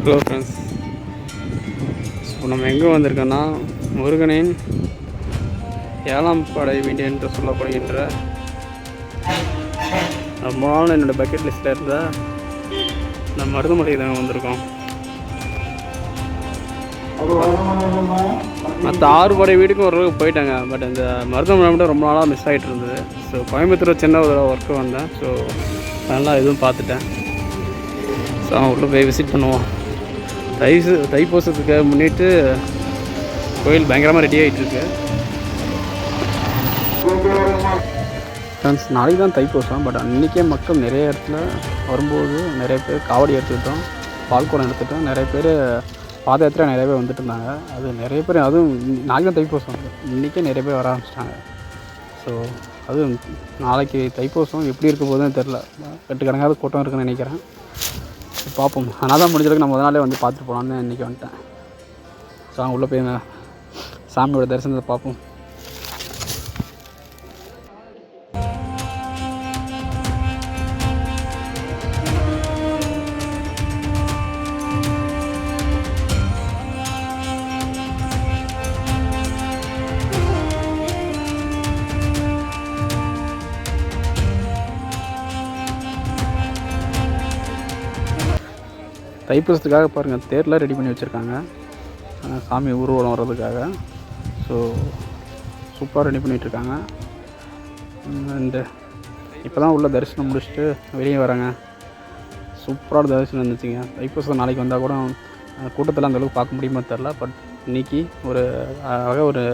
Hello friends, இப்போ நம்ம எங்கே வந்திருக்கோன்னா முருகனின் 7ஆம் படை வீடு என்று சொல்லப்படுகின்ற ரொம்ப நாள் என்னோடய பக்கெட் லிஸ்ட்டில் இருந்த இந்த மருதமலைக்கு தான் வந்திருக்கோம். மற்ற 6 படை வீட்டுக்கும் ஓரளவுக்கு போயிட்டாங்க. பட் இந்த மருதமலை மட்டும் ரொம்ப நாளாக மிஸ் ஆகிட்டு இருந்தது. ஸோ கோயம்புத்தூர் சின்ன ஒரு ஒர்க்கு வந்தேன். ஸோ நல்லா எதுவும் பார்த்துட்டேன். ஸோ உள்ளே போய் விசிட் பண்ணுவோம். தைப்பூசத்துக்கு முன்னிட்டு கோயில் பயங்கரமாக ரெடி ஆகிட்டுருக்கு. ஃப்ரெண்ட்ஸ், நாளைக்கு தான் தைப்பூசம். பட் அன்றைக்கே மக்கள் நிறைய இடத்துல வரும்போது நிறைய பேர் காவடி எடுத்துக்கிட்டோம், பால்குடம் எடுத்துகிட்டோம். நிறைய பேர் பாத யாத்திரை நிறைய பேர் வந்துட்டு இருந்தாங்க. அது நிறைய பேர், அதுவும் நாளைக்கு தான் தைப்பூசம், இன்றைக்கே நிறைய பேர் வர ஆரம்பிச்சிட்டாங்க. ஸோ அதுவும் நாளைக்கு தைப்பூசம் எப்படி இருக்க போதுன்னு தெரில. கட்டுக்கணக்காத கூட்டம் இருக்குன்னு நினைக்கிறேன். பார்ப்போம். ஆனால் தான் முடிஞ்சளவுக்கு நம்ம முதல் நாளே வந்து பார்த்துட்டு போகலான்னு இன்றைக்கி வந்துட்டேன். ஸோ அங்கே உள்ளே போய் சாமியோட தரிசனத்தை பார்ப்போம். தைப்பூசத்துக்காக பாருங்கள், தேர்லாம் ரெடி பண்ணி வச்சுருக்காங்க சாமி ஊர்வலம் வர்றதுக்காக. ஸோ சூப்பராக ரெடி பண்ணிகிட்ருக்காங்க. அண்டு இப்போ தான் உள்ள தரிசனம் முடிச்சுட்டு வெளியே வராங்க. சூப்பரான தரிசனம் இருந்துச்சுங்க. தைப்பூசம் நாளைக்கு வந்தால் கூட கூட்டத்தில் அந்தளவுக்கு பார்க்க முடியுமா தெரில. பட் இன்றைக்கி ஒரு அழகாக ஒரு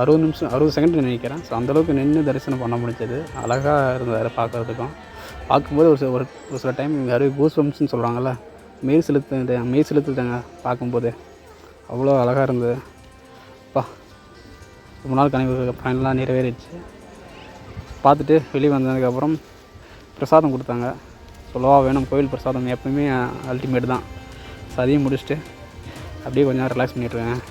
60 நிமிஷம் 60 செகண்ட் நினைக்கிறேன். ஸோ அந்தளவுக்கு நின்று தரிசனம் பண்ண முடிஞ்சது. அழகாக இருந்தது பார்க்குறதுக்கும். பார்க்கும்போது ஒரு சில டைம் யாரும் கூஸ் பம்ப்ஸ்ன்னு சொல்கிறாங்கள்ல, மெய் செலுத்துதாங்க பார்க்கும்போது. அவ்வளோ அழகாக இருந்தது. ரொம்ப நாள் கனவு ஃபைனலாக நிறைவேறிடுச்சு. பார்த்துட்டு வெளியே வந்ததுக்கப்புறம் பிரசாதம் கொடுத்தாங்க. சொல்லவா வேணும், கோயில் பிரசாதம் எப்பவுமே அல்டிமேட் தான். ஸோ அதையும் முடிச்சுட்டு அப்படியே கொஞ்சம் ரிலாக்ஸ் பண்ணிட்டுருக்கேன்.